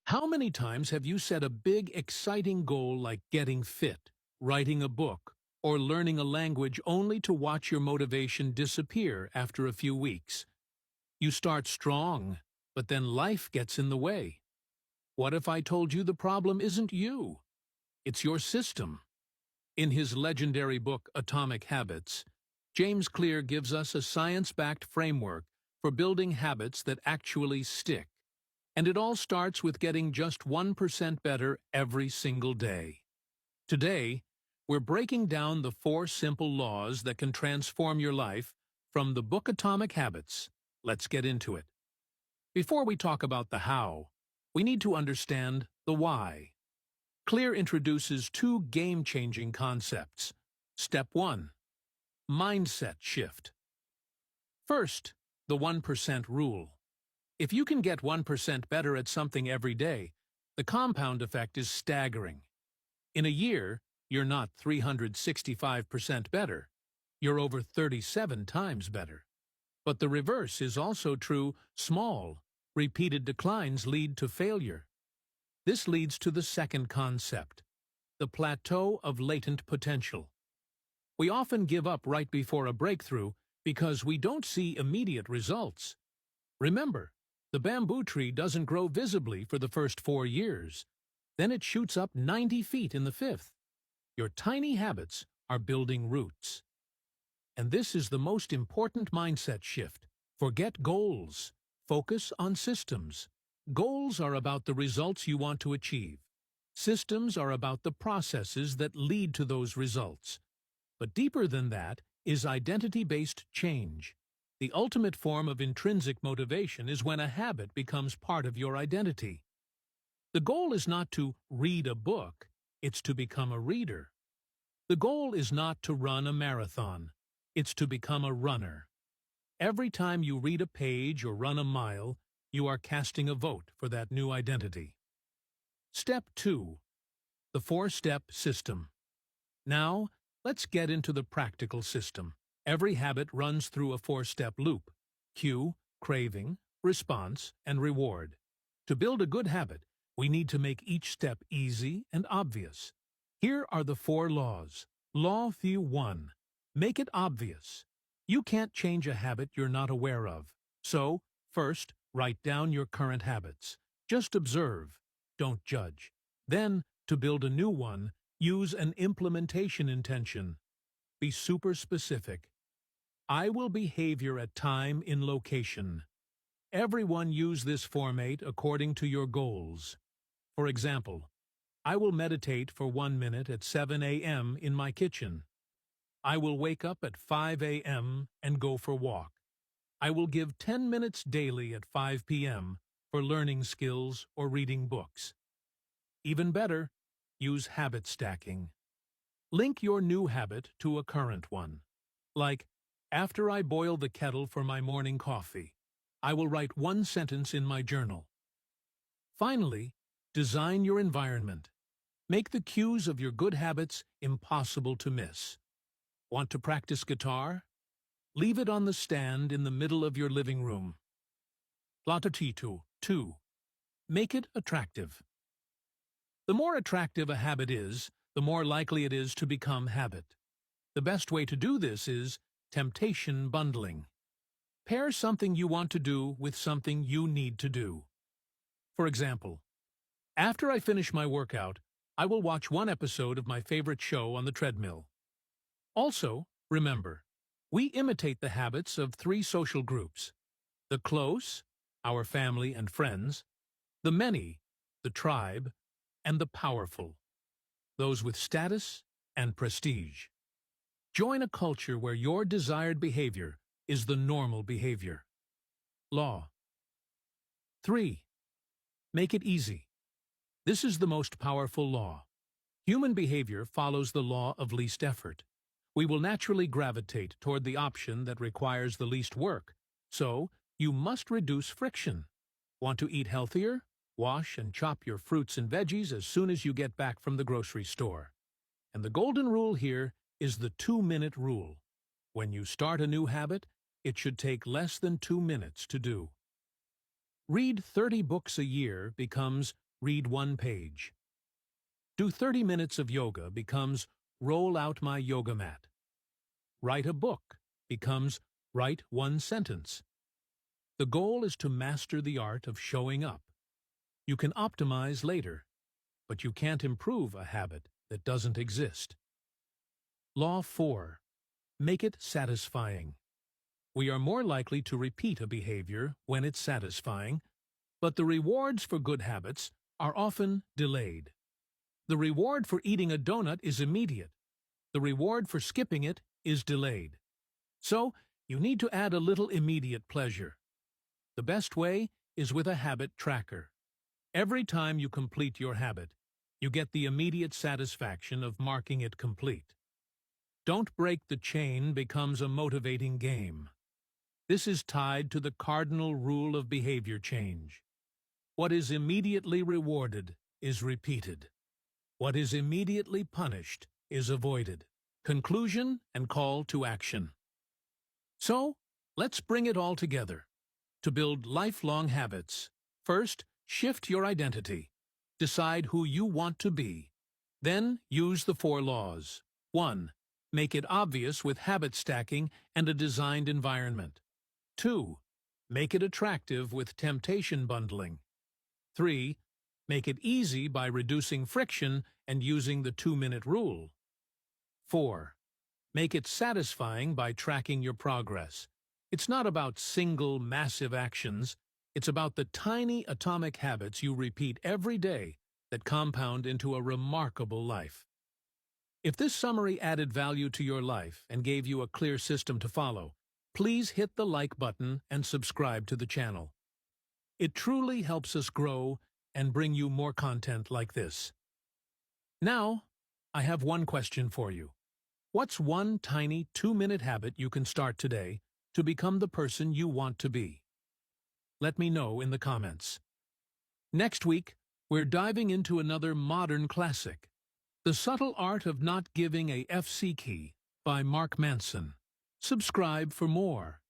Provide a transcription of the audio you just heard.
How many times have you set a big, exciting goal like getting fit, writing a book, or learning a language only to watch your motivation disappear after a few weeks? You start strong, but then life gets in the way. What if I told you the problem isn't you? It's your system. In his legendary book, Atomic Habits, James Clear gives us a science-backed framework for building habits that actually stick. And it all starts with getting just 1% better every single day. Today, we're breaking down the 4 simple laws that can transform your life from the book Atomic Habits. Let's get into it. Before we talk about the how, we need to understand the why. Clear introduces 2 game-changing concepts. Step 1. Mindset shift. First, the 1% rule. If you can get 1% better at something every day, the compound effect is staggering. In a year, you're not 365% better. You're over 37 times better. But the reverse is also true. Small, repeated declines lead to failure. This leads to the second concept, the plateau of latent potential. We often give up right before a breakthrough because we don't see immediate results. Remember, the bamboo tree doesn't grow visibly for the first 4 years. Then it shoots up 90 feet in the 5th. Your tiny habits are building roots. And this is the most important mindset shift. Forget goals. Focus on systems. Goals are about the results you want to achieve. Systems are about the processes that lead to those results. But deeper than that is identity-based change. The ultimate form of intrinsic motivation is when a habit becomes part of your identity. The goal is not to read a book, it's to become a reader. The goal is not to run a marathon, it's to become a runner. Every time you read a page or run a mile, you are casting a vote for that new identity. Step 2. The 4-step system. Now, let's get into the practical system. Every habit runs through a 4-step loop: cue, craving, response, and reward. To build a good habit, we need to make each step easy and obvious. Here are the 4 laws. Law 1. Make it obvious. You can't change a habit you're not aware of. So, first, write down your current habits. Just observe. Don't judge. Then, to build a new one, use an implementation intention. Be super specific. I will behavior at time in location. Everyone use this format according to your goals. For example, I will meditate for 1 minute at 7 a.m. in my kitchen. I will wake up at 5 a.m. and go for walk. I will give 10 minutes daily at 5 p.m. for learning skills or reading books. Even better, use habit stacking. Link your new habit to a current one. Like, after I boil the kettle for my morning coffee, I will write 1 sentence in my journal. Finally, design your environment. Make the cues of your good habits impossible to miss. Want to practice guitar? Leave it on the stand in the middle of your living room. Plateau 2. Make it attractive. The more attractive a habit is, the more likely it is to become habit. The best way to do this is temptation bundling. Pair something you want to do with something you need to do. For example, after I finish my workout, I will watch 1 episode of my favorite show on the treadmill. Also, remember, we imitate the habits of 3 social groups: the close, our family and friends; the many, the tribe; and the powerful, those with status and prestige. Join a culture where your desired behavior is the normal behavior. Law 3. Make it easy. This is the most powerful law. Human behavior follows the law of least effort. We will naturally gravitate toward the option that requires the least work, so you must reduce friction. Want to eat healthier? Wash and chop your fruits and veggies as soon as you get back from the grocery store. And the golden rule here is the 2-minute rule. When you start a new habit, it should take less than 2 minutes to do. Read 30 books a year becomes read one page. Do 30 minutes of yoga becomes roll out my yoga mat. Write a book becomes write one sentence. The goal is to master the art of showing up. You can optimize later, but you can't improve a habit that doesn't exist. Law 4. Make it satisfying. We are more likely to repeat a behavior when it's satisfying, but the rewards for good habits are often delayed. The reward for eating a donut is immediate. The reward for skipping it is delayed. So, you need to add a little immediate pleasure. The best way is with a habit tracker. Every time you complete your habit, you get the immediate satisfaction of marking it complete. Don't break the chain becomes a motivating game. This is tied to the cardinal rule of behavior change. What is immediately rewarded is repeated. What is immediately punished is avoided. Conclusion and call to action. So, let's bring it all together. To build lifelong habits, first, shift your identity. Decide who you want to be. Then, use the 4 laws. 1. Make it obvious with habit stacking and a designed environment. 2. Make it attractive with temptation bundling. 3. Make it easy by reducing friction and using the 2-minute rule. 4. Make it satisfying by tracking your progress. It's not about single, massive actions. It's about the tiny atomic habits you repeat every day that compound into a remarkable life. If this summary added value to your life and gave you a clear system to follow, please hit the like button and subscribe to the channel. It truly helps us grow and bring you more content like this. Now, I have one question for you. What's one tiny 2-minute habit you can start today to become the person you want to be? Let me know in the comments. Next week, we're diving into another modern classic, The Subtle Art of Not Giving a FC Key by Mark Manson. Subscribe for more.